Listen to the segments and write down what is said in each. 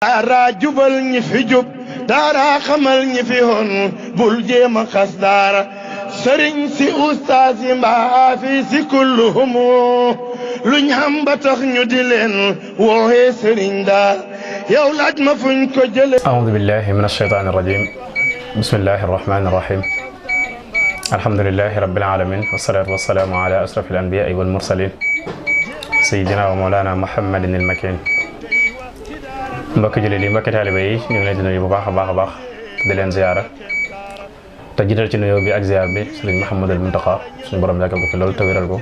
daara jubal ñi fi jub daara xamal ñi fi hon bul jéema xas daara sëriñ si ustaas yi mbaa fi si kulluhum luñ xam ba tax ñu di leen wooxee sëriñ daara yow laaj ma fuñ ko jële أعوذ بالله من الشيطان الرجيم بسم الله الرحمن الرحيم الحمد لله رب العالمين والصلاة والسلام على أشرف الأنبياء والمرسلين سيدنا ومولانا محمد المكين mbokk jullit yi mbokk taalibe yi ñu ngi leen di nuyu bu baax a baax di leen ziyaara te jiital ci nuyoo bi ak ziyaar bi Sëriñ Mouhamadul Muntaqa suñu borom yàggal ko fi loolu te wéral ko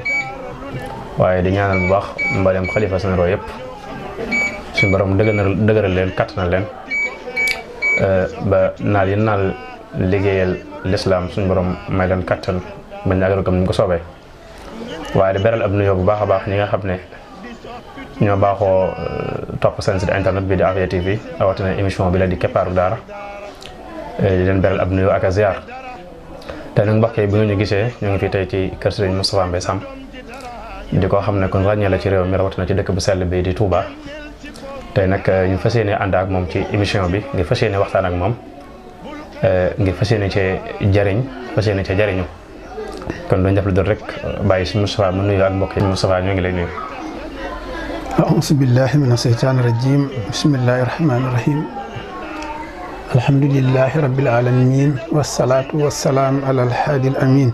waaye di ñaanal bu baax mboolem xalifa généraux yëpp suñu borom dëgëral leen kattanal leen ba naal yi naal liggéeyal lislaam suñu borom may leen kattan bañ àggal ko ni mu ko soobee waaye di beral ab nuyoo bu baax a baax ñi nga xam ne ñoo baaxoo topp seen site internet bi di Afia TV rawatina émission bi la di keppaaru daara di leen beral ab nuyoo ak a ziar tey nag mbokk yi bu ñu gisee ñu ngi fi tey ci kër Serigne Moustapha Mbaye Sam di ko xam ne kon ràññee la ci réew mi rawatina ci dëkk bu sell bi di Touba tey nag ñu fas yéene ànd ak moom ci émission bi ngir fas yéene waxtaan ak moom ngir fas yéene cee jariñ fas yéene cee jariñu kon duñ def lu dul rek bàyyi Serigne Moustapha mu nuyoo ak mbokk yi Moustapha ñoo ngi lay nuyu. أعوذ بالله من الشيطان الرجيم بسم الله الرحمن الرحيم الحمد لله رب العالمين والصلاة والسلام على الحادي الأمين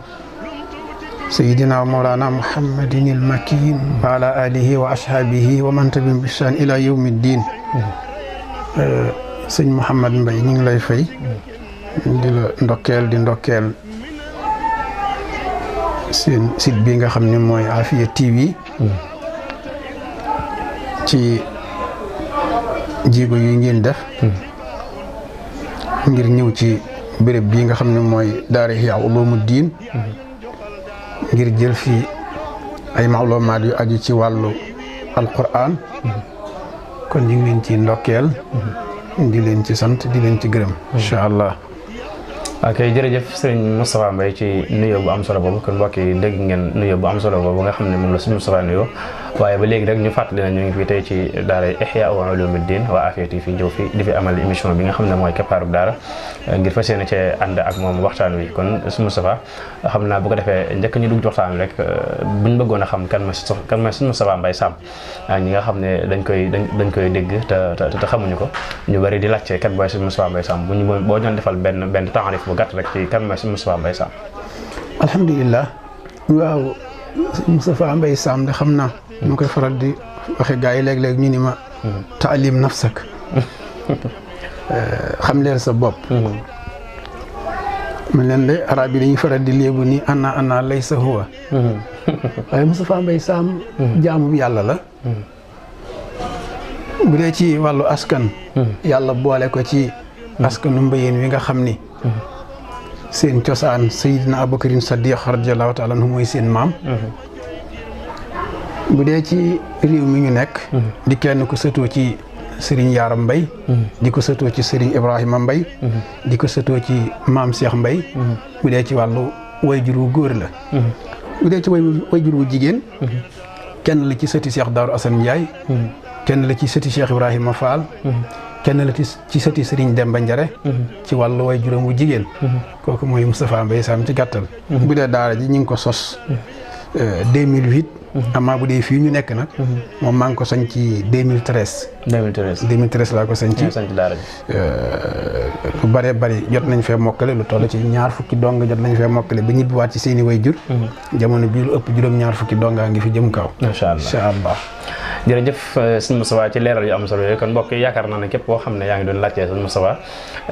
سيدنا ومولانا محمد المكين وعلى آله وأصحابه ومن تبعهم بإحسان إلى يوم الدين سيد محمد Mbaye ñu ngi lay fay di la ndokkeel seen site bi nga xam ne mooy Afia TV ci jéego yi ngeen def ngir ñëw ci béréb bii nga xam ne mooy daara Ihya Ulumuddin ngir jël fi ay maalumaat yu aju ci wàllu alquran kon ñu ngi leen ci ndokkeel di leen ci sant di leen ci gërëm incha allah. ok jërëjëf Serigne Moustapha Mbaye ci nuyoo bu am solo boobu kon mbokk yi dégg ngeen nuyoo bu am solo boobu nga xam ne moom la Serigne Moustapha nuyoo waaye ba léegi rek ñu fàttali na ñu ngi fi tey ci daara Ihya Ulumuddin waa Afia TV fi ñëw fi di fi amal émission bi nga xam ne mooy keppaaru daara ngir fas yéene cee ànd ak moom waxtaan wi kon Serigne Moustapha xam naa bu ko defee njëkk ñu dugg ci waxtaan wi rek buñ bëggoon a xam kan mooy Serigne Moustapha Mbaye Sam ñi nga xam ne dañ koy dégg te xamuñu ko ñu bari di laajte kan mooy Serigne Moustapha Mbaye Sam boo ñoon defal benn taarif bu gàtt rek ci kan mooy Serigne Moustapha Mbaye Sam. alhamdulilah waaw Moustapha Mbaye Sam de xam naa ñu koy faral di waxe gaa yi léeg-léeg ñu ni ma taalim nafsak xam leen sa bopp man leen de arab yi dañuy faral di léebu ni ana laysa huwa waaye Moustapha Mbaye Sam jaamu yàlla la bu dee ci wàllu askan yàlla boole ko ci askanu mbayeen wi nga xam ni seen cosaan Seydina Aboubacarin Sadiq radiyallahu taala anhu mooy seen maam bu dee ci réew mi ñu nekk di kenn ko sëtoo ci Serigne Yaram Mbaye di ko sëtoo ci Serigne Ibrahima Mbaye di ko sëtoo ci maam Cheikh Mbaye bu dee ci wàllu wayjur wu góor la bu dee ci wayjur wu jigéen kenn la ci sëti Cheikh Darou Assane Ndiaye kenn la ci sëti Cheikh Ibrahima Fall kenn la ci sëti Serigne Demba Ndiare ci wàllu way juróom wu jigéen kooku mooy Moustapha Mbaye Sam ci gàttal bu dee daara ji ñu ngi ko sos 2008 amaa bu dee fii ñu nekk nag moom maa ngi ko sañ ci 2013 laa ko sañ ci daara ji lu bëree bëri jot nañ fee mokkale lu toll ci ñaar fukki dong jot nañ fee mokkale ba ñibbiwaat ci seeni way jur jamono bii lu ëpp juróom-ñaar fukki dongaa ngi fi jëm kaw incha allah jërëjëf Serigne Moustapha ci leeral yu am solo yooyu kon mbokk yi yaakaar naa ne képp koo xam ne yaa ngi doon laajtee Serigne Moustapha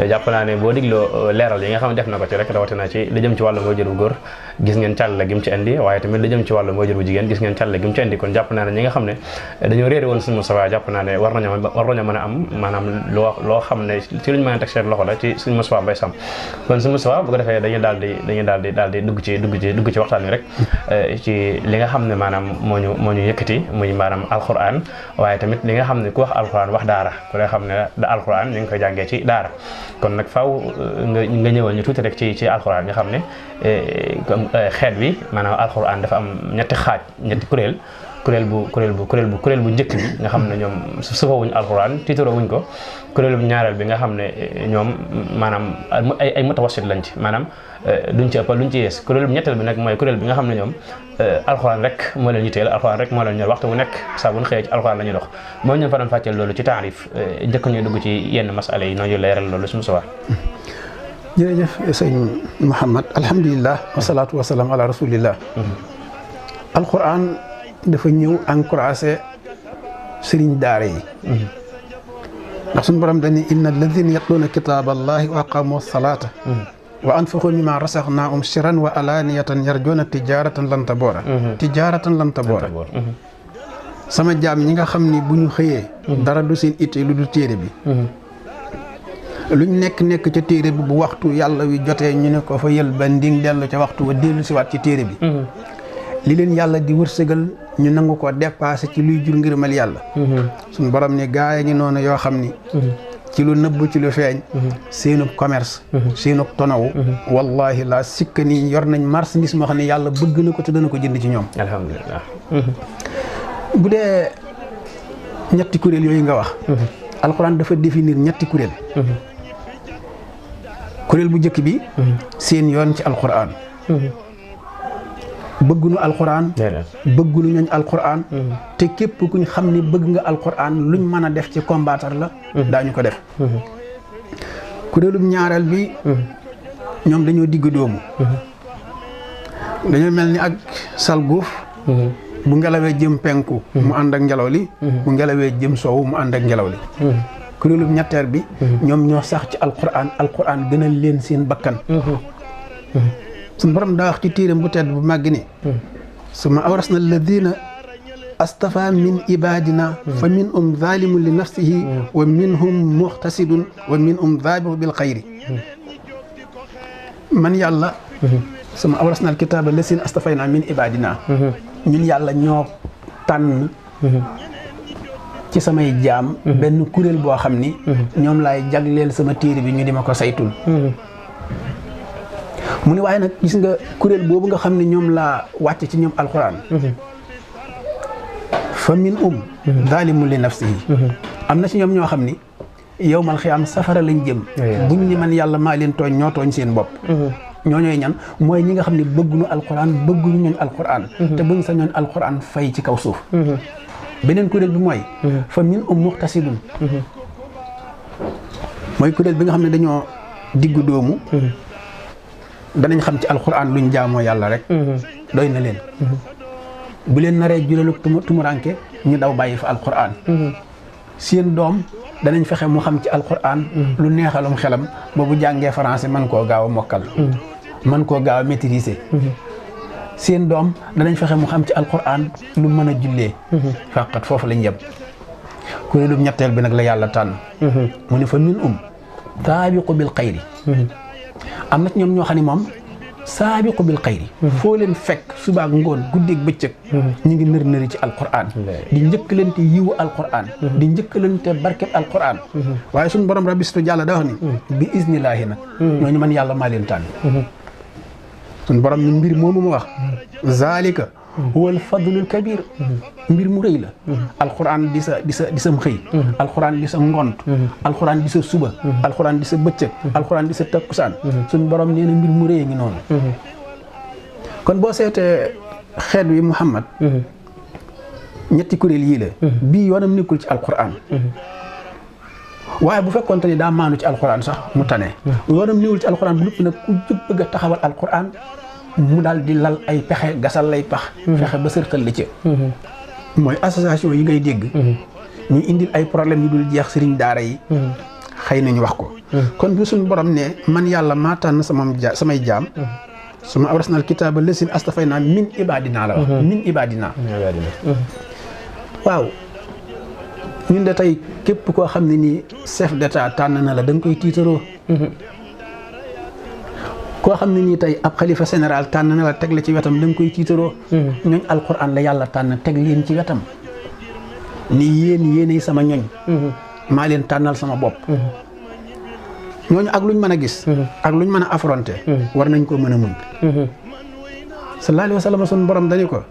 jàpp naa ne boo digloo leeral yi nga xam ne def na ko ci rek rawatina ci li jëm ci wàllu waajur bu góor gis ngeen càll gi mu ci indi waaye tamit li jëm ci wàllu waajur bu jigéen gis ngeen càll gi mu ci indi kon jàpp naa ne ñi nga xam ne dañoo réere woon Serigne Moustapha jàpp naa ne war nañoo mën a am maanaam loo xam ne ci luñ mën a teg seen loxo la ci Serigne Moustapha Mbaye Sam kon Serigne Moustapha bu ko defee dañuy daal di dugg ci waxtaan wi rek ci li nga xam ne maanaam moo ñu yëkkati muy maanaam alquran waaye tamit li nga xam ne ku wax alquran wax daara ku lay xam ne da alquran ñu ngi koy jàngee ci daara kon nag faaw nga ñëwal ñu tuuti rek ci alquran nga xam ne xeet wi maanaam alquran dafa am ñetti kuréel kuréel bu njëkk bi nga xam ne ñoom sëfawuñ alxuraan tiitaroo wuñ ko kuréel bu ñaareel bi nga xam ne ñoom maanaam ay mutawassit lañ ci maanaam duñ ci ëppal duñ ci yees kuréel bu ñetteel bi nag mooy kuréel bi nga xam ne ñoom alxuraan rek moo leen yitteel alxuraan rek moo leen ñor waxtu bu nekk saa bu ñu xëyee ci alxuraan la ñuy dox moo ñu fa doon fàcceel loolu ci taarif njëkk ñuy dugg ci yenn masala yi noonu leeral loolu suñu sawar jërëjëf sëñ Mouhamad alhamdulilah wasalaatu wasalaam ala rasulillah alquran dafa ñëw encouragé sëriñ daara yi ndax suñu borom dañu inna alladina yatluuna kitaaba allahi wa aqamu salata wa anfaqu mimma rasaqnaahum sirran wa alaniyatan yarjuuna tijaratan lan taboora sama jaam ñi nga xam ni bu ñu xëyee dara du seen itte lu dul téere bi luñ nekk ca téere bi bu waxtu yàlla wi jotee ñu ne ko fa yël ba nding dellu ca waxtu wa dellu siwaat ci téere bi li leen yàlla di wërsëgal ñu nangu ko dépassé ci luy jur ngërëmal yàlla suñu borom ni gaay ñi noonu yoo xam ni ci lu nëbb ci lu feeñ seenub commerce seenub tonaw wallahi la sikka nii yor nañ marchandise moo xam ne yàlla bëgg na ko te dana ko jënd ci ñoom alhamdulilah bu dee ñetti kuréel yooyu nga wax alxuraan dafa définir ñetti kuréel kuréel bu njëkk bi seen yoon ci alxuraan bëggunu alxuraan bëggunu ñooñ alxuraan te képp kuñ xam ni bëgg nga alxuraan luñ mën a def ci combattre la daañu ko def kuréelum ñaareel bi ñoom dañoo digg doomu dañoo mel ni ak salguuf bu ngelawee jëm penku mu ànd ak ngelaw li bu ngelawee jëm soowu mu ànd ak ngelaw li kuréelum ñetteel bi ñoom ñoo sax ci alquran gënal leen seen bakkan suñu borom daa wax ci téeram bu tedd bu màgg ni summa awrasna alladina astafa min ibadina fa minhum zalimun li nafsihi wa minhum muxtasidun wa minhum zabihu bil xayri man yàlla summa awrasna alkitaba lasina astafayna min ibadina ñun yàlla ñoo tànn ci samay jaam benn kuréel boo xam ni ñoom laay jagleel sama téere bi ñu di ma ko saytul mu ne waaye nag gis nga kuréel boobu nga xam ne ñoom laa wàcce ci ñoom alquran fa min zalimun li nafsihi am na ci ñoom ñoo xam ni yawmal xiyaam safara lañ jëm buñ ni man yàlla maa leen tooñ ñoo tooñ seen bopp ñooñooy ñan mooy ñi nga xam ne bëgguñu alquran bëgguñu ñooñ alquran te buñ sa ñooñ alquran fay ci kaw suuf beneen kuréel bi mooy fa min muxtasidun mooy kuréel bi nga xam ne dañoo diggu doomu danañ xam ci alquran luñ jaamoo yàlla rek doy na leen bu leen naree julalu tumuranke ñu daw bàyyi fa alquran seen doom danañ fexe mu xam ci alquran lu neexalum xelam ba bu jàngee français man koo gaaw a mokkal man koo gaaw a maîtriser seen doom danañ fexe mu xam ci alquran lu mën a jullee faqat foofu lañ yem kuréelum ñetteel bi nag la yàlla tànn mu ne fa min saabiqu bil xayri am na ci ñoom ñoo xam ne moom saabiqu bil xayri foo leen fekk subaak ngoon guddeeg bëccëg ñu ngi nëri ci alquran di njëkkalante yiwu alquran di njëkkalante barkeb alquran waaye suñu borom rabbi situ jàlla daa wax ni bi isnillaahi nag ñooñu man yàlla maa leen tànn suñu borom ni mbir moomu mu wax zalika huwal fadlul kabir mbir mu rëy la alquran di sa xëy alquran di sa ngont alquran di sa suba alquran di sa bëccëg alquran di sa takkusaan suñu borom nee na mbir mu rëy ngi noonu kon boo seetee xeet wi Muhammad ñetti kuréel yii la bii yoonam nekkul ci alquran waaye bu fekkoon te ni daa maanu ci alquran sax mu tane yoonam newul ci alquran bu lépp nag ku jóg bëgg a taxawal alquran mu daal di lal ay pexe gasal lay pax fexe ba sërxal li ci mooy association yi ngay dégg ñu indil ay problème yu dul jeex sëriñ daara yi xëy nañu wax ko kon bi suñu borom ne man yàlla maa tànn samay jaam su ma awrasnal kitaaba lasin astafayna min ibadina la wax min ibadina waaw ñun de tey képp koo xam ne nii chef d'état tànn na la da nga koy tiitaroo koo xam ne nii tey ab xalifa général tànn na la teg la ci wetam da nga koy tiitaroo ñooñ alquran la yàlla tànn teg leen ci wetam ni yéenay sama ñoñ maa leen tànnal sama bopp ñooñu ak luñ mën a gis ak luñ mën a affronter war nañ ko mën a muñ sallallahu alayhi wa sallam sun borom dañu ko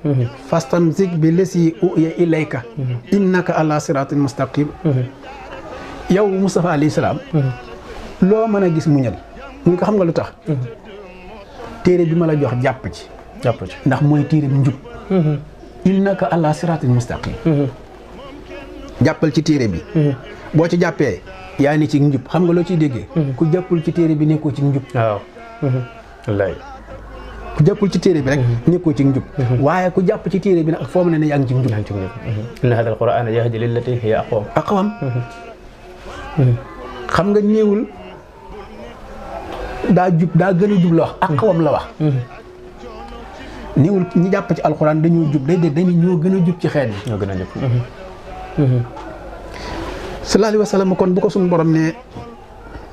fastamsik bi lesi uya ilayka innaka ala siratin mustaqim yow Moustapha alayhi salaam loo mën a gis muñal mu ko xam nga lu tax téere bi ma la jox jàpp ci ndax mooy téere bi njub innaka ala siratin mustaqim jàppal ci téere bi boo ci jàppee yaa ni ci njub xam nga loo ciy déggee ku jàppul ci téere bi nekkoo ci njub waaw wallaay ku jàppul ci téere bi rek nekkoo ci njub waaye ku jàpp ci téere bi nag foo mu ne yaa ngi ci njub inna hada alqur'ana yahdi lillati hiya aqwam xam nga néewul daa jub daa gën a jub la wax aqwam la wax néewul ñi jàpp ci alquran dañoo jub dañu ñoo gën a jub ci xeet yi ñoo gën a jub sallallahu alayhi wa sallam kon bu ko suñu borom ne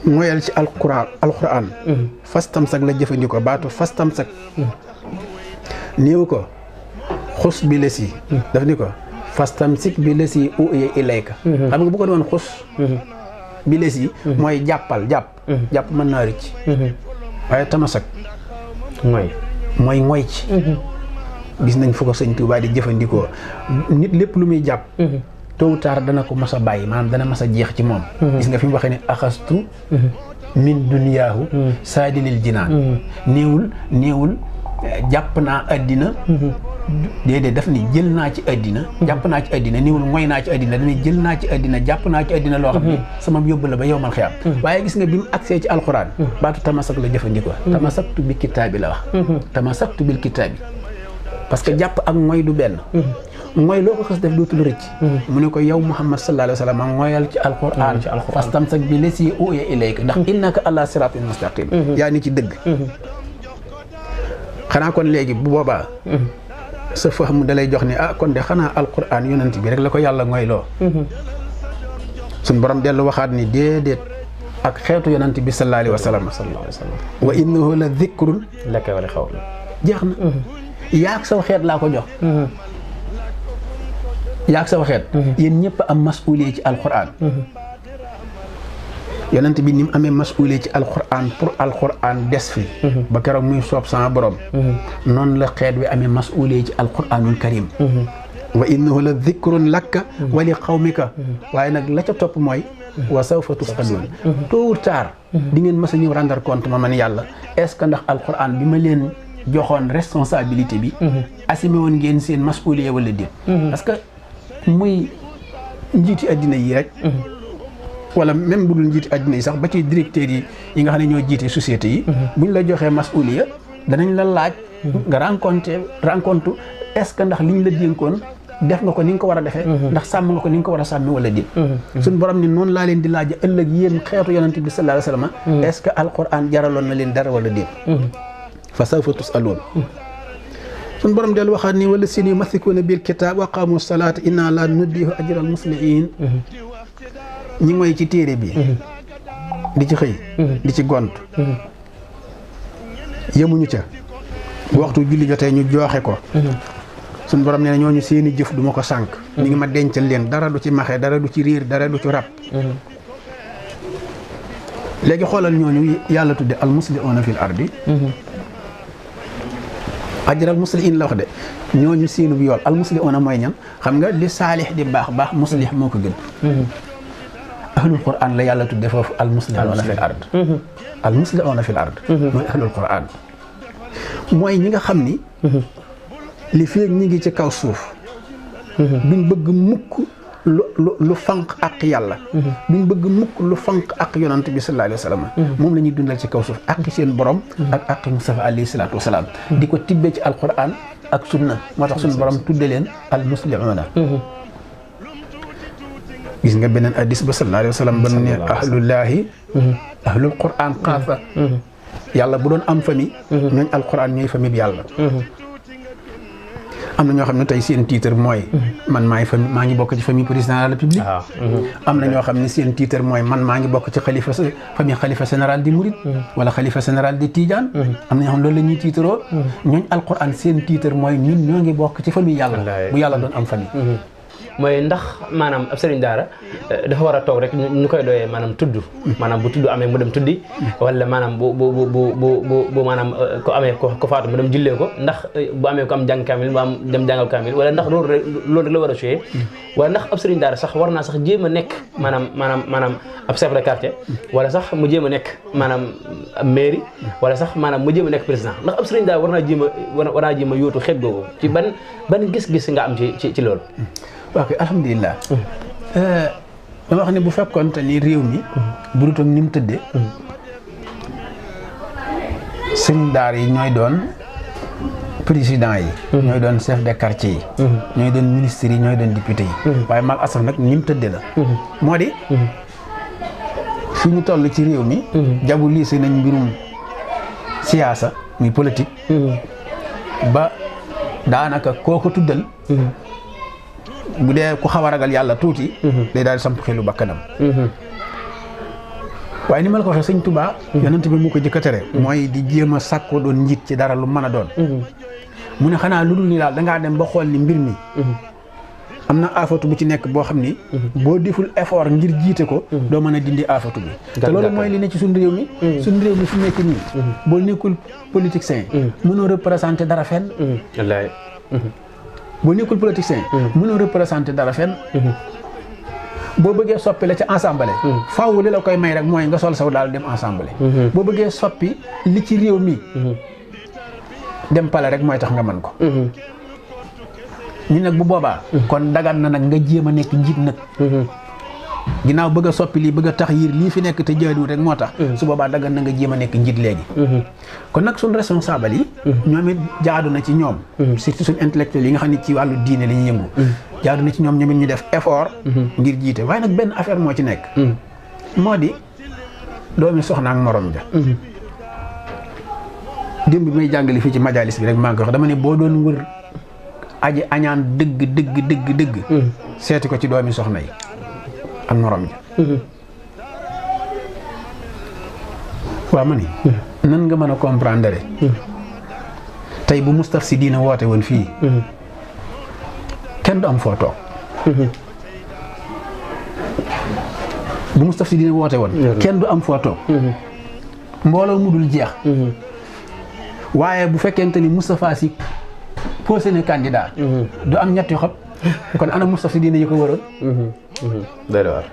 moyal ci alquran fastamsak la jëfandikoo baatu fastamsak néew ko xus bi lesi daf ni ko fastamsik bi lesi uya ilayka xam nga bu ko doon xus bi lesi mooy jàppal jàpp mën naa rëcc waaye tamasak mooy ngoy ci gis nañ fu ko sëñ Tuubaa di jëfandikoo nit lépp lu muy jàpp tôt ou tard dana ko mas a bàyyi maanaam dana mas a jeex ci moom gis nga fi mu waxee ne axastu min duniyaahu saadilil jinaan néewul jàpp naa addina déedéet daf ni jël naa ci addina jàpp naa ci addina néewul mooy naa ci addina dana jël naa ci addina jàpp naa ci addina loo xam ne sama yóbbu la ba yowmal xiyaam waaye gis nga bi mu agsee ci alxuraan baatu tamasak la jëfandikoo tamasaktu bi kitaabi la wax tamasaktu bil kitaabi parce que jàpp ak mooy du benn mooy loo ko xas def dootul rëcc mu ne ko yow Muhammad sallallahu alayhi wa sallam mooyal ci alquran fastamsak bi lesi uya ilayka ndax innaka ala siratin mustaqim yaa ni ci dëgg xanaa kon léegi bu boobaa sa fahmu da lay jox ne kon de xanaa alquran yonent bi rek la ko yàlla mooy loo suñ borom dellu waxaat ni déedéet ak xeetu yonent bi sallallahu alayhi wa sallam wa innahu la dhikrun laka wa li xawmi jeex na yaag saw xeet laa ko jox yaag saw xeet yéen ñëpp am masuuliye ci alquran yonent bi ni mu amee masuuliye ci alquran pour alquran des fi ba keroog muy soob sama borom noonu la xeet wi amee masuuliye ci alquranul karim wa innahu la dhikrun laka wa li qawmika waaye nag la ca topp mooy wa sawfa tus'aluun tôt ou tard di ngeen mas a ñëw rendre compte ma man yàlla est-ce que ndax alquran bi ma leen joxoon responsabilité bi assumé woon ngeen seen masuuliye wala déet parce que muy njiiti addina yi rek wala même bu dul njiiti addina yi sax ba ci directeurs yi nga xam ne ñoo jiite société yi buñ la joxee masuuliya danañ la laaj nga rencontre est-ce que ndax liñ la dénkoon def nga ko ni nga ko war a defee ndax sàmm nga ko ni nga ko war a sàmmi wala déet suñ borom ni noonu laa leen di laaj ëllëg yéen xeetu yonent bi sallallahu alayhi wa sallam est-ce que alquran jaraloon na leen dara wala déet fa sawfa tus'aluun suñ borom del waxaat ni wala sin yumassikuuna bil kitaab wa qaamu salaata inna la nuddihu ajra al muslimin ñi ngoy ci téere bi di ci xëy di ci gont yemuñu ca waxtu julli jotee ñu jooxe ko suñ borom nee na ñooñu seeni jëf du ma ko sànq mi ngi ma dencal leen dara du ci maxe dara du ci riir dara du ci rab léegi xoolal ñooñu yàlla tudde al muslihuuna fil ardi ajral muslihin la wax de ñooñu seenu bi yool al muslihuuna mooy ñan xam nga li saalix di baax muslih moo ko gën ahlul quran la yàlla tudde foofu al muslihuuna fil ard al muslihuuna fil ard mooy ahlul quran mooy ñi nga xam ni li feeg ñi ngi ci kaw suuf duñ bëgg mukk lu fanq ak yàlla duñ bëgg mukk lu fanq ak yonant bi sallallahu alayhi wa sallam moom la ñuy dundal ci kaw suuf ak seen borom ak ak Mustafa alayhi salaatu wasalaam di ko tibbee ci alquran ak sunna moo tax suñu borom tudde leen al muslihuuna gis nga beneen hadis ba sallallahu alayhi wa sallam ba ne ahlullaahi ahlul quran xaafa yàlla bu doon am famille ñooñ alquran ñooy famille bi yàlla am na ñoo xam ne tey seen titre mooy man maa ngi bokk ci famille président de la république am na ñoo xam ne seen titre mooy man maa ngi bokk ci famille xalifa général di Mouride wala xalifa général di Tidiane am na ñoo xam loolu la ñuy tiitaroo ñooñ alquran seen titre mooy ñun ñoo ngi bokk ci famille yàlla bu yàlla doon am famille mooy ndax maanaam ab sëriñ daara dafa war a toog rek ñu koy doyee maanaam tudd maanaam bu tudd amee mu dem tuddi wala maanaam bu maanaam ko amee ko faatu mu dem jullee ko ndax bu amee ko am jàng kaamil mu am dem jàngal kaamil wala ndax loolu rek la war a suyee wala ndax ab sëriñ daara sax war naa sax jéem a nekk maanaam ab chef de quartier wala sax mu jéem a nekk maanaam ab mairie wala sax maanaam mu jéem a nekk président ndax ab sëriñ daara war naa jéem a yóotu xeet googu ci ban gis-gis nga am ci loolu. waaw kay alhamdulilah. dama wax ne bu fekkoon te ni réew mi. bu dul ni mu tëddee. sëriñ daara yi ñooy doon président yi. ñooy doon chef de quartier yi. ñooy doon ministres yi ñooy doon député yi. waaye mal asaf nag ni mu tëddee la. moo di. fi ñu toll ci réew mi. jabu liise nañ mbirum siyaasa muy politique. ba daanaka koo ko tuddal. bu dee ku xaw a ragal yàlla tuuti. day daal di samp xelu bakkanam. waaye ni ma la ko waxee sëñ Touba. yonent bi mu ko jëkk a tere mooy di jéem a sàkkoo doon njiit ci dara lu mën a doon. mu ne xanaa lu dul ni daal dangaa dem ba xool ni mbir mi. am na aafatu bu ci nekk boo xam ni. boo deful effort ngir jiite ko. doo mën a dindi aafatu bi. te loolu mooy li ne ci suñu réew mi. suñu réew mi fi nekk nii. boo nekkul politicien. mënoo représenté dara fenn. wallaay. boo nekkul politicien. mënoo représenté dara fenn. boo bëggee soppi la ca ensemble. faaw li la koy may rek mooy nga sol saw daal dem ensemble. boo bëggee soppi li ci réew mi. dem pale rek mooy tax nga mën ko. ñu nag bu boobaa. kon dagan na nag nga jéem a nekk njiit nag. ginnaaw bëgg a soppi lii bëgg a tax yiir lii fi nekk te jaaduwul rek moo tax. su boobaa dagan na nga jéem a nekk njiit léegi. kon nag suñ responsable yi. ñoom it jaadu na ci ñoom. surtout suñ intellectuel yi nga xam ne ci wàllu diine la ñuy yëngu. jaadu na ci ñoom ñoom it ñu def effort. ngir jiite waaye nag benn affaire moo ci nekk. moo di doomi soxna ak morom ja. démb bi may jàngale fii ci majalis bi rek maa ngi ko wax dama ne boo doon wër aji añaan dëgg. seeti ko ci doomi soxna yi ak morom ja. waaw ma ni nan nga mën a comprendre tey bu Moustarchidine woote woon fii kenn du am foo toog. bu Moustarchidine woote woon kenn du am foo toog. mbooloo mu dul jeex. waaye bu fekkente ni Moustapha Sy posé ne candidat. du am ñetti xob. kon ana Moustarchidine yi ko waroon. doy waar.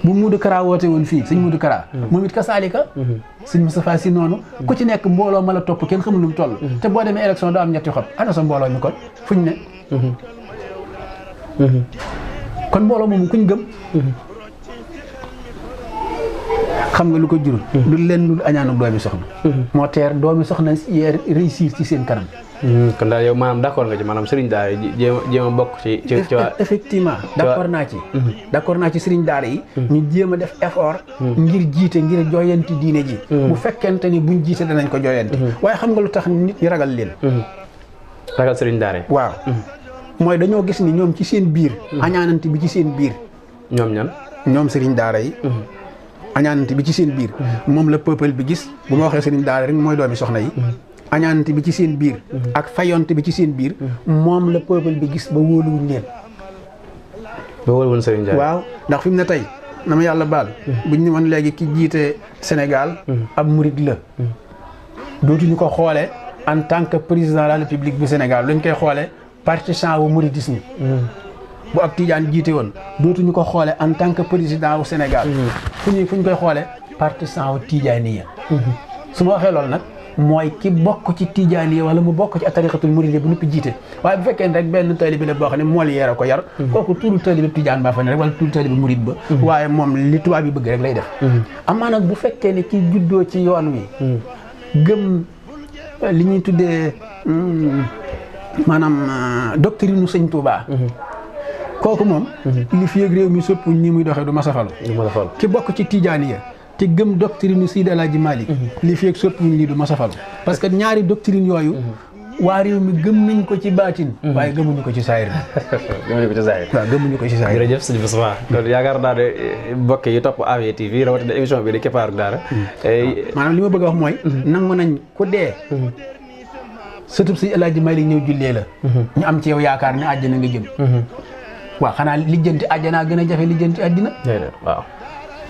bu Modou Kara woote woon fii sëñ Modou Kara. moom it kasaalika. sëñ Moustapha Sy noonu. ku ci nekk mbooloo ma la topp kenn xamul nu mu toll. te boo demee élection doo am ñetti xob ana sa mbooloo mi kon fuñ ne. kon mbooloo moomu kuñ gëm. xam nga lu ko jurul. du leen lu añaanu doomi soxna. moo teer doomi soxna yee réussir ci seen kanam. kon daal yow maanaam d'accord nga ci maanaam sëriñ daara yi jéem a bokk ci waa. effectivement d'accord naa ci. d'accord naa ci sëriñ daara yi. ñu jéem a def effort. ngir jiite ngir jooyanti diine ji. bu fekkente ni buñ jiite danañ ko jooyanti. waaye xam nga lu tax nit ñi ragal leen. ragal sëriñ daara yi. waaw mooy dañoo gis ni ñoom ci seen biir. añaanante bi ci seen biir. ñoom ñan. ñoom sëriñ daara yi. añaanante bi ci seen biir. moom la peuple bi gis bu ma waxee sëriñ daara rek mooy doomi soxna yi. añaanante bi ci seen biir. ak fayonte bi ci seen biir. moom la peuple bi gis ba wóoluwuñ leen. ba wóoluwuñ sëriñ daara. waaw ndax fi mu ne tey na ma yàlla baal. buñ ñu woon léegi ki jiite Sénégal. ab murid la. dootuñu ko xoolee en tant que président de la République bu Sénégal luñ koy xoolee partisan wu mouridisme. bu ab Tidiane jiite woon dootuñu ko xoole en tant que président wu Sénégal. fu ñu koy xoole partisan wu Tidiane. su ma waxee loolu nag mooy ki bokk ci Tidiane wala mu bokk ci tariqatul muridiyya bu noppi jiite waaye bu fekkee ne rek benn taalibe la boo xam ne mool yeera ko yar. kooku turu taalibe Tidiane baa fa ne rek wala turu taalibe murid ba. waaye moom li tubaab yi bëgg rek lay def. amaa nag bu fekkee ne ki juddoo ci yoon wi. gëm li ñuy tuddee maanaam doctrine Sëñ Tuubaa. kooku moom. li fi ak réew mi soppu ñi muy doxee du ma safal. ki bokk ci Tijaaniya te gëm doctrine Seydi El Hadji Malick. li fi ak soppu lii du ma safal. parce que ñaari doctrine yooyu. waa réew mi gëm nañ ko ci baatin. waaye gëmuñu ko ci saayir. gëmuñu ko ci saayir. waaw gëmuñu ko ci saayir. jërëjëf sëñ Moustapha kon yaakaar naa ne mbokk yi topp AV TV rawatina émission bi di Keppaaru Daara. maanaam li ma bëgg a wax mooy. nangu nañ ku dee. sëtub Seydi El Hadji Malick ñëw jullee la. ñu am ci yow yaakaar ne àjjana nga jëm. waaw xanaa lijjanti àjjanaa gën a jafe lijjanti àddina waaw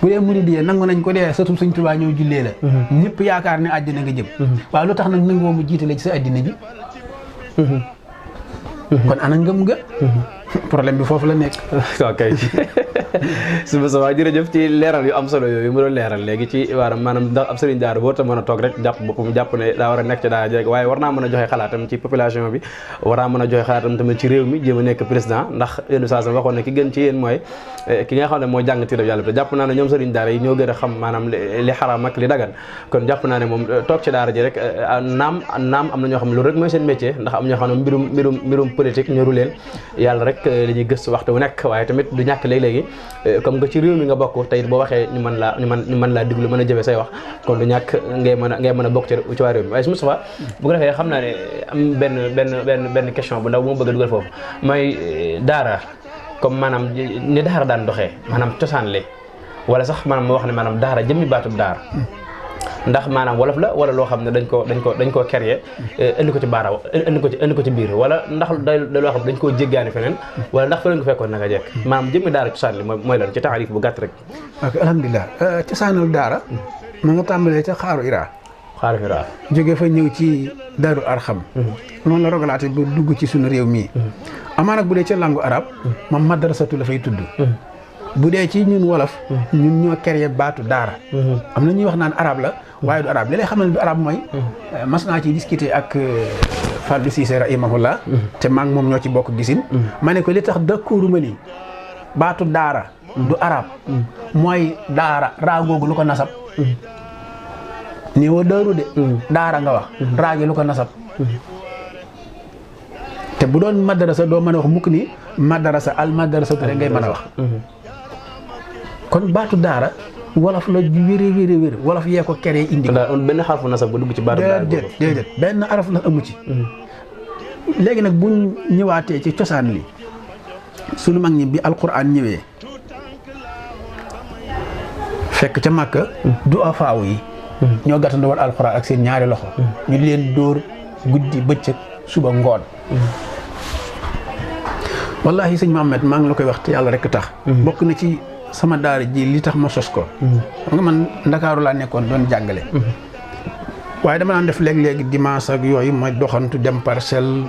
bu dee muridiyya nangu nañ ko dee sëtu Sëñ Tuubaa ñëw jullee la ñëpp yaakaar ne àddina nga jëm waaw lu tax nag nangoo mu jiitale ci sa àddina ji kon ana ngëm nga problème bi foofu la nekk ok suba sa waa jërëjëf ci leeral yu am solo yooyu mu doon leeral léegi ci waaram maanaam ndax ab sëriñ daara boo ta mën a toog rek jàpp boppam jàpp ne daa war a nekk ci daara jeeg waaye war naa mën a joxe xalaatam ci population bi war naa mën a joxe xalaatam tamit ci réew mi jéem a nekk président ndax yenn saa sa waxoon ne ki gën ci yéen mooy ki nga xam ne mooy jàng téereb yàlla te jàpp naa ne ñoom sëriñ daara yi ñoo gën a xam maanaam li xaraam ak li dagan kon jàpp naa ne moom toog ci daara ji rek naam am na ñoo xam ne loolu rek mooy seen métier ndax am ñoo xam ne mbirum politique ñoru leen yàlla rek li ñuy gëstu waxtu wu nekk waaye tamit du ñàkk léegi-léegi comme nga ci réew mi nga bokk tey boo waxee ñu mën laa diglu mën a jëfe say wax kon du ñàkk ngay mën a bokk ci waa réew mi waaye su Moustapha bu ko defee xam naa ne am benn question bu ndaw bu ma bëgg a dugal foofu mooy daara comme maanaam ni daara daan doxee maanaam cosaan li wala sax maanaam ma wax ne maanaam daara jëmmi baatub daara ndax maanaam wolof la wala loo xam ne dañ koo créer indi ko ci baara indi ko ci biir wala ndax da loo xam dañ koo jéggaani feneen wala ndax fa lañ ko fekkoon naka jekk maanaam jëmmi daara cosaan li mooy lan ci taarif bu gàtt rek ok alhamdulilah cosaanal daara ma nga tàmbalee ca xaaru Ira jóge fa ñëw ci Daaru Arxam noonu la rogalaate ba dugg ci suñu réew mii amaa nag bu dee ca langue arabe moom madrasatu la fay tudd bu dee ci ñun wolof ñun ñoo créé baatu daara am na ñuy wax naan arabe la waaye du arabe li lay xamal ne du arabe mooy mas naa ci discuter ak Fallou Cissé rahimahullah te maa ngi moom ñoo ci bokk gisin ma ne ko li tax d'accorduma ni baatu daara du arabe mooy daara raa googu lu ko nasab nii woo daaru de daara nga wax raa gi lu ko nasab te bu doon madrasa doo mën a wax mukk ni madrasa al madrasa rek ngay mën a wax kon baatu daara wolof la wér wolof yee ko keree indi ko benn xarfu nasab ba dugg ci baatu daara déedéet benn araf la amu ci léegi nag buñ ñëwaatee ci cosaan li sunu mag ñi bi alquran ñëwee fekk ca Màkka du afaaw yi ñoo gàttandu woon alquran ak seen ñaari loxo ñu di leen dóor guddi bëccëg suba ngoon wallahi sëñ Mohamed maa ngi la koy wax te yàlla rek tax bokk na ci sama daara ji li tax ma sos ko xam nga man Ndakaaru laa nekkoon doon jàngale waaye dama daan def léeg-léegi dimanche ak yooyu mooy doxantu dem Parcelles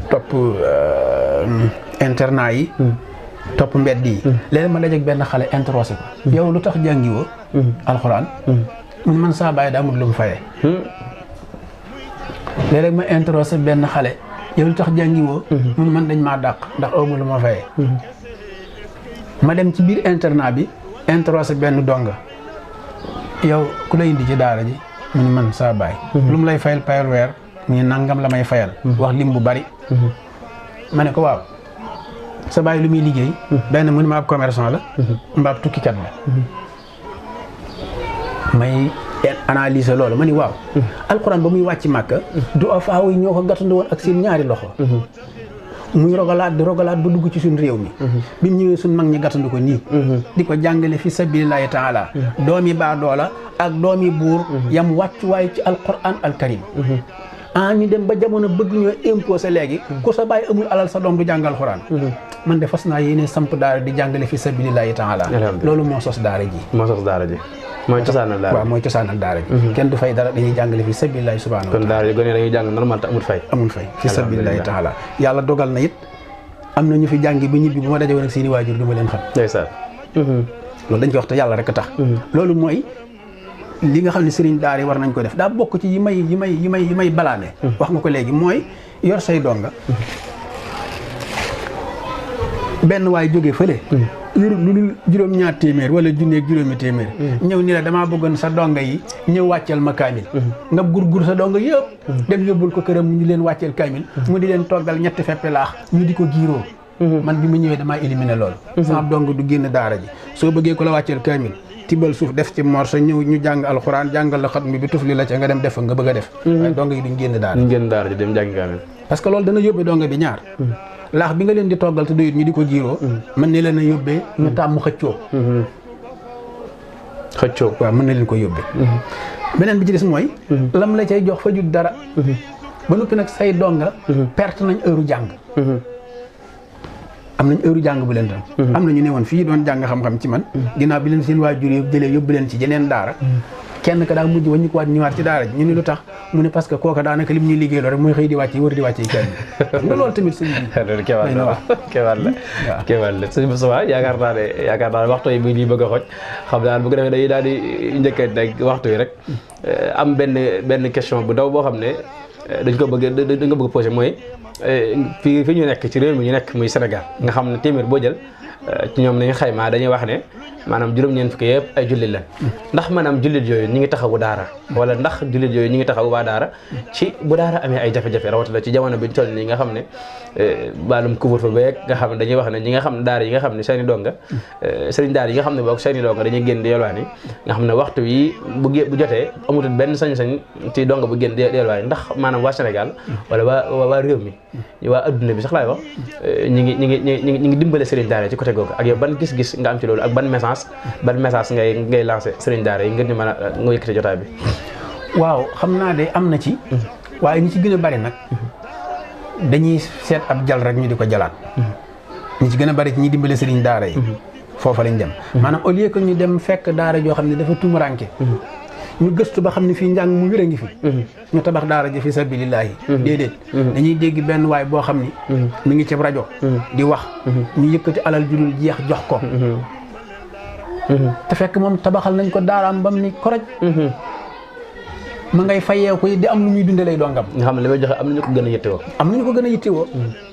topp internat yi topp mbedd yi léeg-léeg ma dajeeg benn xale interrogé ko yow lu tax jàngiwoo alxuraan mun man saa bàyyi daa amul lu mu fayee léeg-léeg ma interrogé benn xale yow lu tax jàngiwoo mun man dañ maa dàq ndax awma lu ma fayee ma dem ci biir internat bi interrogé benn donga yow ku la indi ci daara ji mu ni man saa baay lu mu lay fayal payal weer mu ni nangam la may fayal wax lim bu bari ma ne ko waaw sa baay lu muy liggéey benn mu ni ma ab commerçant la mbaab tukkikat la may analyser loolu ma ni waaw alxuraan ba muy wàcc Màkka du afaaw yi ñoo ko gàttandu woon ak seen ñaari loxo muy rogalaat di rogalaat ba dugg ci suñ réew mi bi mu ñëwee suñ mag ñi gàttandu ko nii di ko jàngale fi sabilillahi taala doomi baa doola ak doomi buur yam wàccuwaay ci alquran alkarim ñu dem ba jamono bëgg ñoo imposé léegi ku sa bàyyi amul alal sa doom du jàngal alquran man de fas naa yéene samp daara di jàngale fi sabilillahi taala loolu moo sos daara ji mooy cosaanal daara waaw mooy cosaanal daara ji kenn du fay dara dañuy jàngale fi sabilillahi subhanahu kon daara yi gone dañuy jàng normal te amul fay fi sabilillahi taala yàlla dogal na it am na ñu fi jàngi ba ñibbi bu ma daje woon ak seeni waajur du ma leen xam ndeysaan loolu dañ ko wax te yàlla rek a tax loolu mooy li nga xam ne sëriñ daara yi war nañ ko def daa bokk ci yi may balaame wax nga ko léegi mooy yor say donga benn waay jógee fële lu juróom-ñaar téeméer wala junneeg juróomi téeméer ñëw ni la damaa bëggoon sa donga yi ñëw wàcceel ma kaamil nga gur sa donga yëpp dem yóbbul ko këram ñu leen wàcceel kaamil mu di leen toggal ñetti feppe laax ñu di ko giiroo man bi ma ñëwee damaa éliminer loolu sama donga du génn daara ji soo bëggee ko la wàcceel kaamil tibal suuf def ci morso ñëw ñu jàng alxuraan jàngal la xatmi bi tufli la ca nga dem def fa nga bëgg a def waaye donga yi duñ génn daara ji dem jàngi kaamil parce que loolu dana yóbbee donga bi ñaar laax bi nga leen di toggal te doyut ñu di ko jiiroo mën ne leen a yóbbee ñu tàmm xëccoo waaw mën na leen ko yóbbee beneen bi ci des mooy lam la cay jox fa jut dara ba noppi nag say donga perte nañ heure jàng am nañ heure jàng bu leen tam am na ñu ne woon fii doon jàng xam-xam ci man ginnaaw bi leen seen waajur yi jëlee yóbbu leen ci jeneen daara kenn ka daa mujj waññi ko waat ñëwaat ci daara ji ñu ne lu tax mu ne parce que kooka daanaka lim ñuy liggéey loo rek mooy xëy di wàcc yi wër di wàcc yi kenn nga loolu tamit sëñ bi loolu kéemaan la sëñ Moustapha yaakaar naa ne waxtu yi bi ñuy bëgg a xoj xam naa bu ko defee dañuy daal di njëkkee nag waxtu yi rek am benn question bu ndaw boo xam ne dañ ko bëgg posé mooy fi ñu nekk ci réew mi ñu nekk muy Sénégal nga xam ne téeméer boo jël ci ñoom nañu xaymaa dañuy wax ne maanaam juróom-ñeent fukki yëpp ay jullit lañ ndax maanaam jullit yooyu ñi ngi taxawu daara wala ndax jullit yooyu ñi ngi taxawu waa daara ci bu daara amee ay jafe-jafe rawatina ci jamono biñ toll nii nga xam ne wàllum couvre-feu beeg nga xam ne dañuy wax ne ñi nga xam ne daara yi nga xam ne seeni donga sëriñ daara yi nga xam ne boog seeni donga dañuy génn di yelwaani nga xam ne waxtu yi bu jotee amutul benn sañ-sañ ci donga bu génn di yelwaani ndax maanaam waa Sénégal wala waa réew mi waa adduna bi sax laay wax ñi ngi dimbale sëriñ daara ci côté googu ak yow ban gis-gis nga am ci loolu ak ban message ngay lancé sëriñ daara yi ngir ñu mën a nga yëkkati jotaay bi. waaw xam naa de am na ci waaye ñi ci gën a bari nag dañuy seet ab jal rek ñu di ko jalaat ñi ci gën a bari ci ñi dimbale sëriñ daara yi foofa lañ dem maanaam au lieu que ñu dem fekk daara joo xam ne dafa tumuranke ñu gëstu ba xam ne fii njàng mu wér a ngi fi ñu tabax daara ji fi sabilillahi déedéet dañuy dégg benn waay boo xam ni mi ngi ci rajo di wax ñu yëkkati alal judul jeex jox ko te fekk moom tabaxal nañ ko daaraam bam ni koroj ma ngay fayee ko di am lu muy dundalee dongam nga xam ne li may joxe am nañu ko gën a yittewoo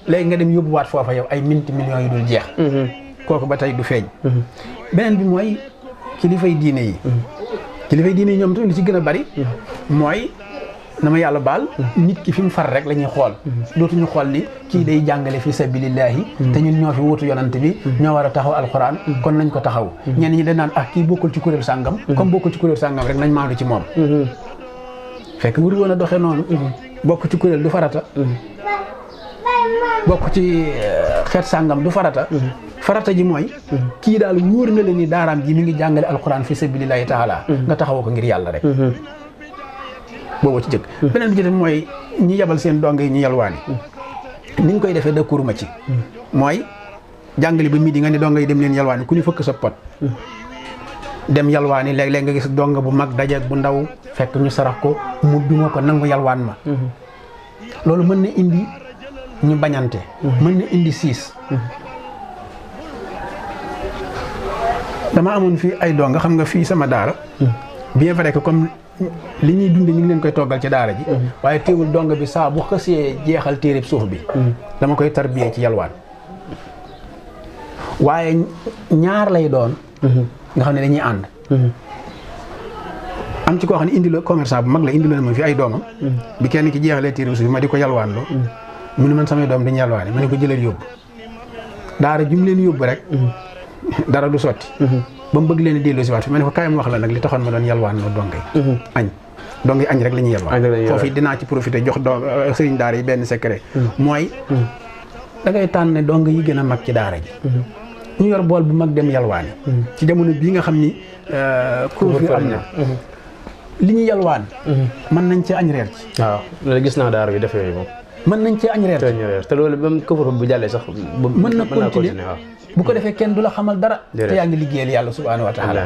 léegi nga dem yóbbuwaat foofa yow ay minti millions yu dul jeex kooku ba tey du feeñ beneen bi mooy kilifay diine yi ñoom tamit li ci gën a bari mooy na ma yàlla baal nit ki fi mu far rek la ñuy xool dootuñu xool ni kii day jàngale fi sabilillahi te ñun ñoo fi wutu yonante bi ñoo war a taxaw alxuraan kon nañ ko taxaw ñenn ñi dañ naan kii bokkul ci kuréel sàngam comme bokkul ci kuréel sàngam rek nañ maandu ci moom fekk wuru woon a doxee noonu bokk ci kuréel du farata bokk ci xeet sàngam du farata farata ji mooy kii daal wóor na la ni daaraam ji mi ngi jàngale alxuraan fi sabilillahi taala nga taxawoo ko ngir yàlla rek boobu ci jëkk beneen bi ci mooy ñi yebal seen dong yi ñu yalwaani ni ñu koy defee dëkkuuru ma ci mooy jàngale ba midi nga ni dong yi dem leen yalwaani ku ñu fëkk sa pot dem yalwaani léeg-léeg nga gis dong bu mag dajeeg bu ndaw fekk ñu sarax ko mu duma ko nangu yalwaan ma loolu mën na indi ñu bañante mën na indi siis dama amoon fii ay dong xam nga fii sama daara bien vrai que comme li ñuy dunde ñu ngi leen koy toggal ci daara ji waaye teewul dong bi saa bu xësee jeexal téereb suuf bi dama koy tarbiyee ci yalwaan waaye ñaar lay doon nga xam ne dañuy ànd am ci koo xam ne indi la commerçant bu mag la indi la ma fi ay doomam bi kenn ki jeexalee téereb suuf bi ma di ko yalwaan loo mu ne man samay doom dañu yalwaane ma ne ko jëlal yóbbu daara ju mu leen yóbbu rek dara du sotti ba mu bëgg leen delloo si waat fi ma ne ko kaay ma wax la nag li taxoon ma doon yalwaan loo dongay añ dongay añ rek la ñuy yalwaan foofu dinaa ci profité jox sëriñ daara yi benn secret mooy da ngay tànn dong yi gën a mag ci daara ji ñu yor bool bu mag dem yalwaani ci jamono bii nga xam ni couvre-feu am na li ñu yalwaan mën nañ ci añ reer ci waaw loolu gis naa daara bi def yooyu moom mën nañ ci añ reer te loolu même couvre-feu bu jàllee sax mën na continuer bu ko defee kenn du la xamal dara te yaa ngi liggéeyal yàlla subhaanahu wa taala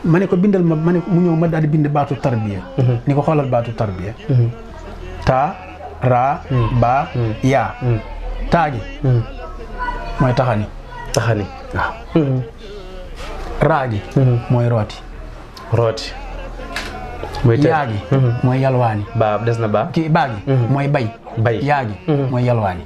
ma ne ko bindal ma ne mu ñëw ma daal di bind baatu tarbiya ni ko xoolal baatu tarbiya taa raa baa yaa taa gi mooy taxani waaw raa gi mooy rooti yaa gi mooy yalwaani baa des na baa kii baa gi mooy bay yaa gi mooy yalwaani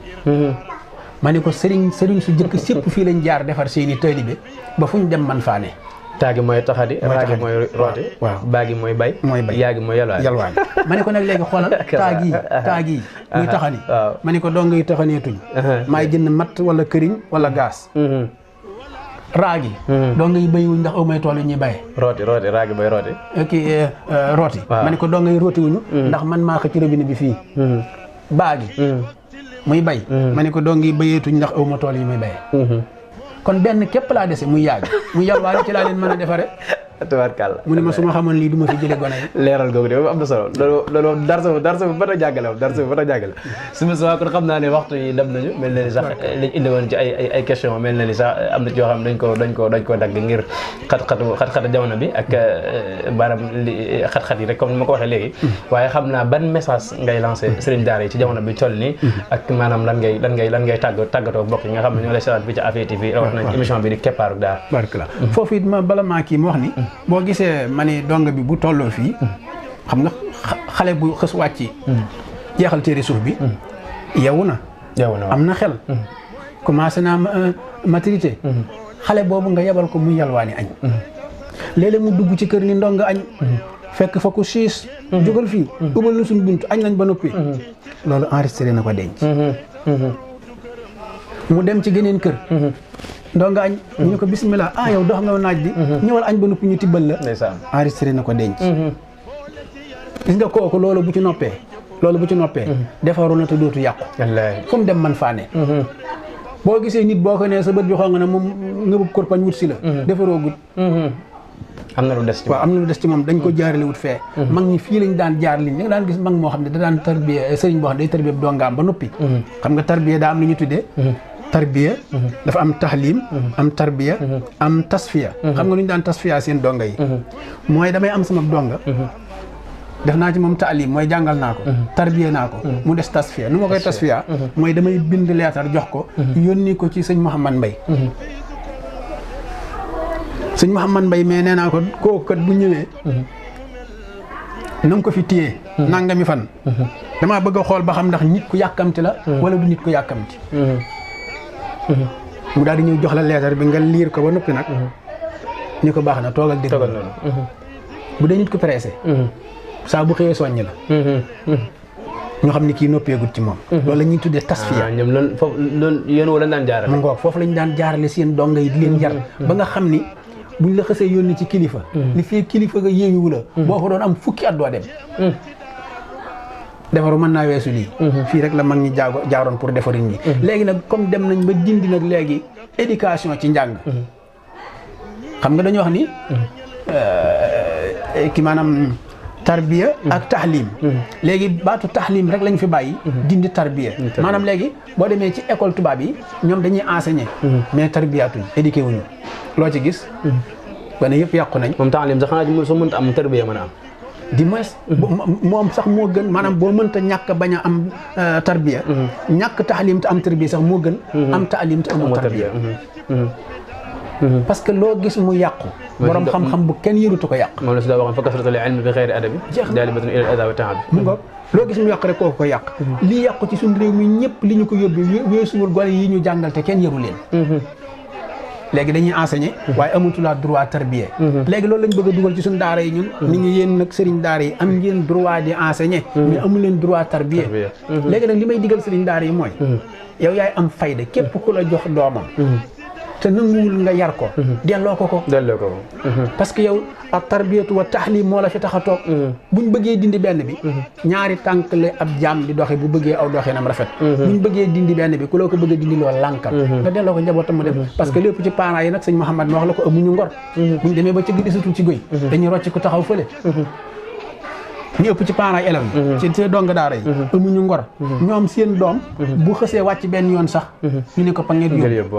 ma ne ko sëriñ su jëkk sépp fii lañ jaar defar seeni taalibe ba fu ñu dem man faane taagi mooy taxadi raagi mooy rooti waaw baagi mooy bay yaagi mooy yalwaani ma ne ko nag léegi xoolal taagi muy taxani ma ne ko dong yi taxaneetuñ maay jënd matt wala këriñ wala gaas raagi dong yi béy wuñ ndax aw may tool yi ñuy béye rooti raagi mooy rooti kii rooti ma ne ko dong yi rooti wuñu ndax man maa ko ci robinet bi fii baagi muy bay ma ne ko dong yi béyeetuñ ndax aw ma tool yi muy béye kon benn képp laa dese muy yaagi muy yalwaani ci laa leen mën a defare tubaarkàlla mu ne ma su ma xamoon lii du ma fi jëlee gone yi. leeral googu de am na solo loolu darsa bu ba jàggale su ma kon xam naa ne waxtu yi dem nañu mel na ni sax liñ indi woon ci ay question mel na ni sax am na ci yoo xam ne dañ ko dagg ngir xat-xatu jamono bi ak baram xat-xat yi rek comme ni ma ko waxee léegi waaye xam naa ban message ngay lancé sëriñ daara yi ci jamono bi toll nii ak maanaam lan ngay tàggatoo mbokk yi nga xam ne ñoo lay seetaan bi ci Afia TV wax nañ émission bi di keppaaru daara barkala foofu it ma bala maa kii mu wax ni boo gisee ma ni dong bi bu tolloo fii xam nga xale bu xës wàcc jeexal téere suuf bi yeewu na am na xel commencé naa maturité xale boobu nga yebal ko muy yalwaani añ léeg-léeg mu dugg ci kër ni ndong añ fekk fa ku siis jógal fii ubal na suñ buntu añ nañ ba noppi loolu enregistré na ko denc mu dem ci geneen kër ndonga añ ñu ne ko bismillah yow dox nga naaj bi ñëwal añ ba noppi ñu tibbal la enregistré na ko denc gis nga kooku loolu bu ci noppee defaru na te dootu yàqu fu mu dem man faa ne boo gisee nit boo ko nee sa bët bi xong na moom ngëbub korpañ wut si la defaroo gut am na lu des ci waaw am na lu des ci moom dañ ko jaarale wut fee mag ñi fii lañ daan jaar liñ da nga daan gis mag moo xam ne da daan tarbiya sëriñ boo xam ne day tarbiya dongaam ba noppi xam nga tarbiya daa am lu ñu tuddee tarbiya dafa am tahlim am tarbiya am tasfiya xam nga lu ñu daan tasfiya seen donga yi mooy damay am sama donga def naa ci moom taalim mooy jàngal naa ko tarbiya naa ko mu des tasfiya nu ma koy tasfiya mooy damay bind leetar jox ko yónni ko ci sëñ Mouhamad Mbaye sëñ Mouhamad Mbaye mais nee naa ko kooku kat bu ñëwee na nga ko fi téye nangami fan damaa bëgg a xool ba xam ndax nit ku yàkkamti la wala du nit ku yàkkamti mu daal di ñëw jox la leetar bi nga liir ko ba noppi nag ni ko baax na toogal dégg bu dee nit ku pressé saa bu xëyee soññ la ñoo xam ne kii noppeegut ci moom loolu la ñuy tuddee tasfiya ñoom loolu yéen wala daan jaarale mu ngoog foofu lañ daan jaarale seen donga yi di leen jar ba nga xam ni buñ la xësee yónni ci kilifa li fii kilifa nga yéewiwu la boo fa doon am fukki at doo dem defaru mën naa weesu lii fii rek la mag ñi jaaroon pour defarin ñi léegi nag comme dem nañ ba dindi nag léegi éducation ci njàng xam nga dañu wax ni ki maanaam tarbiya ak tahlim léegi baatu tahlim rek lañ fi bàyyi dindi tarbiya maanaam léegi boo demee ci école tubaab yi ñoom dañuy enseigner mais tarbiyaatuñ éduqué wuñu loo ci gis gone yëpp yàqu nañ moom tahlim sax xanaa soo mënta am tarbiya mën a am di moins moom sax moo gën maanaam boo mënta ñàkk bañ a am tarbiya ñàkk tahlim te am tarbiya sax moo gën am tahlim te amoo tarbiya parce que loo gis mu yàqu borom xam-xam bu kenn yërutu ko yàq moom la si daa waxoon fa kasratul ilmi bi xeyri adabi jaalibatun ila al-adaa wa ta'ab mu ngoog loo gis mu yàq rek kooku ko yàq lii yàqu ci suñu réew mi ñëpp li ñu ko yóbbee weesuwul gone yi ñu jàngal te kenn yëru leen léegi dañuy enseigner waaye amatulaa droit tarbiya léegi loolu lañ bëgg a dugal ci suñu daara yi ñun nit ñi yéen nag sëriñ daara yi am ngeen droit di enseigner mais amu leen droit tarbiya léegi nag li may digal sëriñ daara yi mooy yow yaay am fayda képp ku la jox doomam te nanguwul nga yar ko delloo ko parce que yow ak tarbiyatu wa tahlim moo la fi tax a toog buñ bëggee dindi benn bi ñaari tànk la ab jaam di doxe bu bëggee aw doxinam rafet buñ bëggee dindi benn bi ku loo ko bëgg a dindi loolu lànkal nga delloo ko njabootam mu dem parce que lépp ci parents yi nag sëñ Mouhamad ma wax la ko amuñu ngor buñ demee ba ci gisatul ci goy dañuy rocc ko taxaw fële ñu ëpp ci parents yi élèves yi ci seen dong daara yi amuñu ngor ñoom seen doom bu xësee wàcc benn yoon sax ñu ne ko pa ngeen yóbbu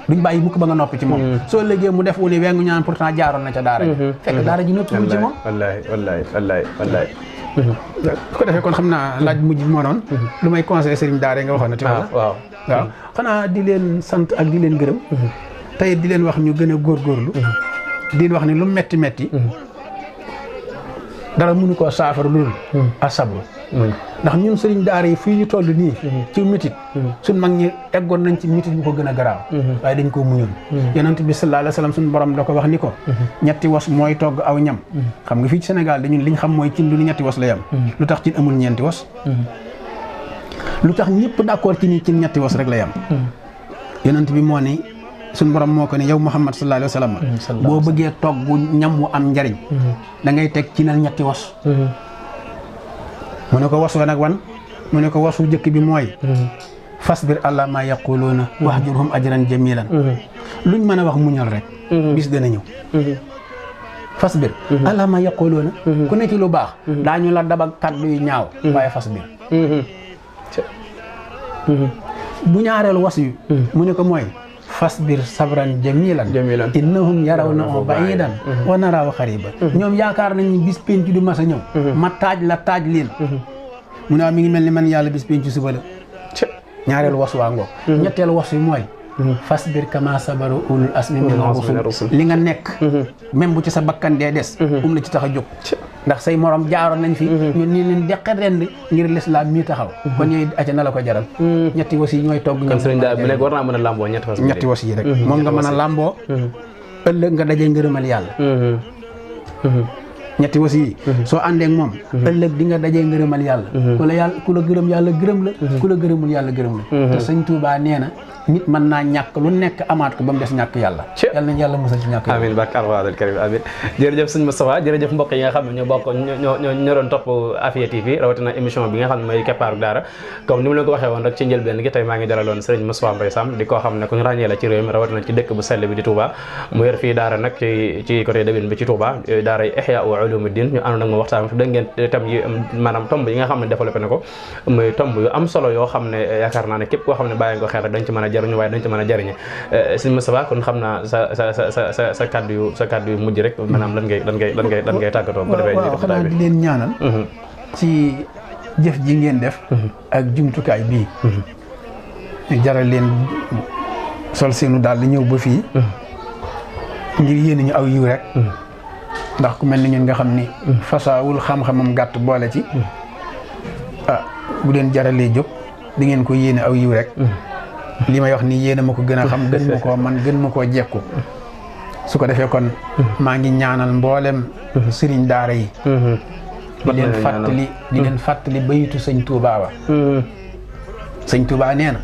duñ bàyyi mukk ba nga noppi ci moom soo léegi mu def wu ni wengu ñaan pourtant jaaroon na ca daara ji fekk daara ji noppi ci moom wallaay su ko defee kon xam naa laaj mujj bi moo doon lu may conseillé sëriñ daara yi nga waxoon na ti waaw xanaa di leen sant ak di leen gërëm tey di leen wax ñu gën a góorgóorlu di wax ni lu metti metti dara mënu koo saafara lu dul asabru ndax ñun sëriñ daara yi fii ñu toll nii ci métit suñ mag ñi eggoon nañ ci métit bu ko gën a garaaw waaye dañ koo muñul yonent bi sallallahu alayhi wa sallam suñu borom da ko wax ni ko ñetti was mooy togg aw ñam xam nga fii ci Sénégal dañun liñ xam mooy cin du ni ñetti was la yam lu tax cin amul ñeenti was lu tax ñëpp d'accord ci nii cin ñetti was rek la yam yonent bi moo ni suñ borom moo ko ne yow Muhammad sallallahu alayhi wa sallam boo bëggee togg ñam wu am njariñ da ngay teg ci nal ñetti was mu ne ko was wa nag wan mu ne ko wasu jëkk bi mooy fasbir ala ma yaquluuna wahjurhum ajran jamilan luñ mën a wax muñal rek bis dana ñëw fasbir ala ma yaquluuna ku ne ci lu baax daañu la dabak kaddu yu ñaaw waaye fasbir bu ñaareelu was yu mu ne ko mooy fasbir sabran jamilan innahum yarawnahu ba'idan wa naraahu qariban ñoom yaakaar nañu bis penc du mas a ñëw ma taaj la taaj leen mu ne mi ngi mel ni man yàlla bis penc suba la ñaareelu was waa ngoog ñetteelu was yu mooy fasbir kama sabaru ulul asmi mina rusul li nga nekk même bu ci sa bakkan dee des la ci tax a jóg ndax say morom jaaroon nañ fi ñun nii leen deqe rend ngir l'islam mii taxaw kon ñooy acca na la ko jaral ñetti was yi ñooy togg kon sëriñ daal bu nekk war naa mën a lamboo ñetti was yi rek moom nga mën a lamboo ëllëg nga dajee ngërëmal yàlla ñetti was yi soo àndee ak moom ëllëg di nga dajee ngërëmal yàlla ku la gërëm yàlla gërëm la ku la gërëmul yàlla gërëm la te sëñ Tuubaa nee na nit mën naa ñàkk lu nekk amaat ko ba mu des ñàkk yàlla yàlla nañ yàlla musal ci ñàkk yàlla amiin barke alxuraanul karim amiin jërëjëf sëñ Moustapha jërëjëf mbokk yi nga xam ne ñoo bokk ñoo doon topp Afia TV rawatina émission bi nga xam ne mooy keppaaru daara comme ni mu leen ko waxee woon rek ci njëlbeen gi tey maa ngi dalaloon sëriñ Moustapha Mbaye Sam di koo xam ne ku ñu ràññee la ci réew mi rawatina ci dëkk bu sell bi di Touba mu yor fii daara nag ci côté Dabine bi ci Touba daara Ihya wa Ulumuddin ñu àndoon ak moom waxtaan fi dégg ngeen tam yi maanaam tomb yi nga xam ne développé na ko muy tomb yu am solo yoo xam ne yaakaar naa ne képp koo xam ne bàyyi nga ko xel rek dañ ci mën a jariñu waaye dañ ci mën a jariñe sëñ Moustapha kon xam naa sa kàddu yu mujj rek maanaam lan ngay tàggatoo bu defee xanaa di leen ñaanal ci jëf ji ngeen def ak jumtukaay bii jaral leen sol seenu daal di ñëw ba fii ngir yéen ñu aw yiw rek ndax ku mel ni ñun nga xam ni fasaawul xam-xamam gàtt boole ci bu leen jaralee jóg di ngeen ko yéene aw yiw rek li may wax nii yéena ma ko gën a xam gën ma koo man gën ma koo jekku su ko defee kon maa ngi ñaanal mboolem sëriñ daara yi di leen fàttali bayitu sëñ Touba wa sëñ Touba nee na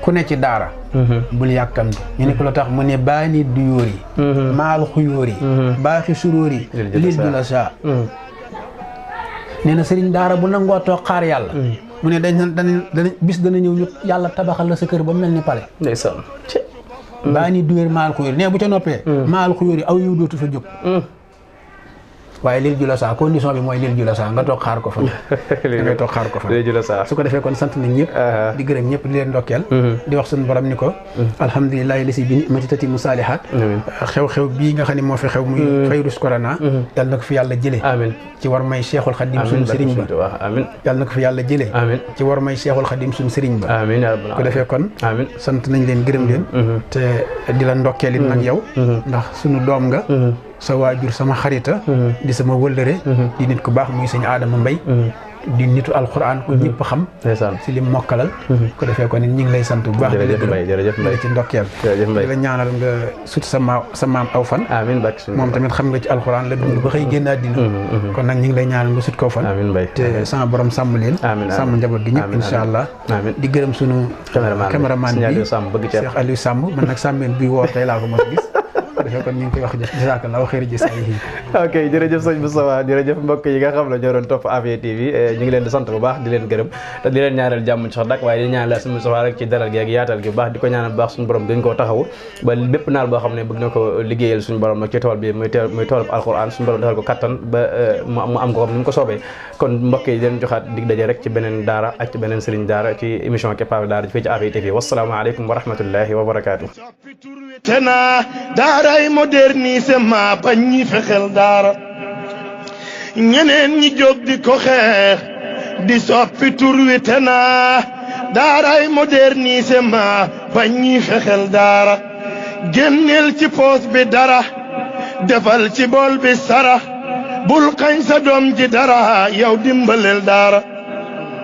ku ne ci daara bul yàkkamti ñu ne ko la tax mu ne baani duyóor yi maal xuyóor yi baaxi suróor yi lil du la saa nee na sëriñ daara bu nangoo toog xaar yàlla mu ne dañ bis dana ñëw ñu yàlla tabaxal la sa kër ba mel ni pale ndeysaan baani duyóor maal xuyóor nee bu ca noppee maal xuyóor yi aw yiw dootu fa jóg waaye lil jula saa condition bi mooy lil jula saa nga toog xaar ko fa nga toog xaar ko fa lil jula saa su ko defee kon sant nañ ñëpp di gërëm ñëpp di leen ndokkeel di wax suñu borom ni ko alhamdulilahi lasi bi ni'mati tatimu saalihaat xew-xew bii nga xam ne moo fi xew muy virus corona yàlla na ko fi yàlla jëlee amiin ci war may Cheikhul Khadim suñu sëriñ ba amiin yàlla na ko fi yàlla jëlee amiin ci war may Cheikhul Khadim suñu sëriñ ba amiin ko defee kon amiin sant nañ leen gërëm leen te di la ndokkeel it nag yow ndax suñu doom nga sa waajur sama xarita di sama wëllëre di nit ku baax muy sëñ Adama Mbay di nitu alquran ku ñëpp xam si lim mokkalal ko defee ko nit ñi ngi lay sant bu baax jërëjëf Mbay ci ndokkeel di la ñaanal nga sut sa maam aw fan amiin moom tamit xam nga ci alquran la dund ba xëy génn àddina kon nag ñi ngi lay ñaanal nga sut koo fan te sama borom sàmm leen sàmm njaboot gi ñëpp insha allah di gërëm sunu caméraman bi Cheikh Aliou Samb man nag sàmmeen bi woor tey laa ko mos gis defee kon ñu ngi koy wax jazakallahu xayri jazaa'ihi ok jërëjëf sëñ Moustapha jërëjëf mbokk yi nga xam ne ñoo doon topp Afia TV ñu ngi leen di sant bu baax di leen gërëm te di leen ñaanal jàmm ci sax dak waaye di ñaanal sëñ Moustapha rek ci dalal gi ak yaatal gi bu baax di ko ñaanal bu baax suñu borom dañ koo taxawu ba bépp naal boo xam ne bëgg na ko liggéeyal suñu borom nag ci tool bi muy toolub alquran suñu borom defal ko kattan ba mu am ko comme ni mu ko soobee kon mbokk yi di leen joxaat dig daje rek ci beneen daara ak ci beneen sëriñ daara ci émission keppaaru daara fii ci Afia TV wassalaamu aleykum wa rahmatullahi wa barakaatu tena daaray modernisement bañ ñi fexel daara ñeneen ñi jóg di ko xeex di soppi tur wi tena daaray modernisement bañ ñi fexel daara génneel ci poos bi dara defal ci bool bi sara bul xañ sa doom ji dara yow dimbalel daara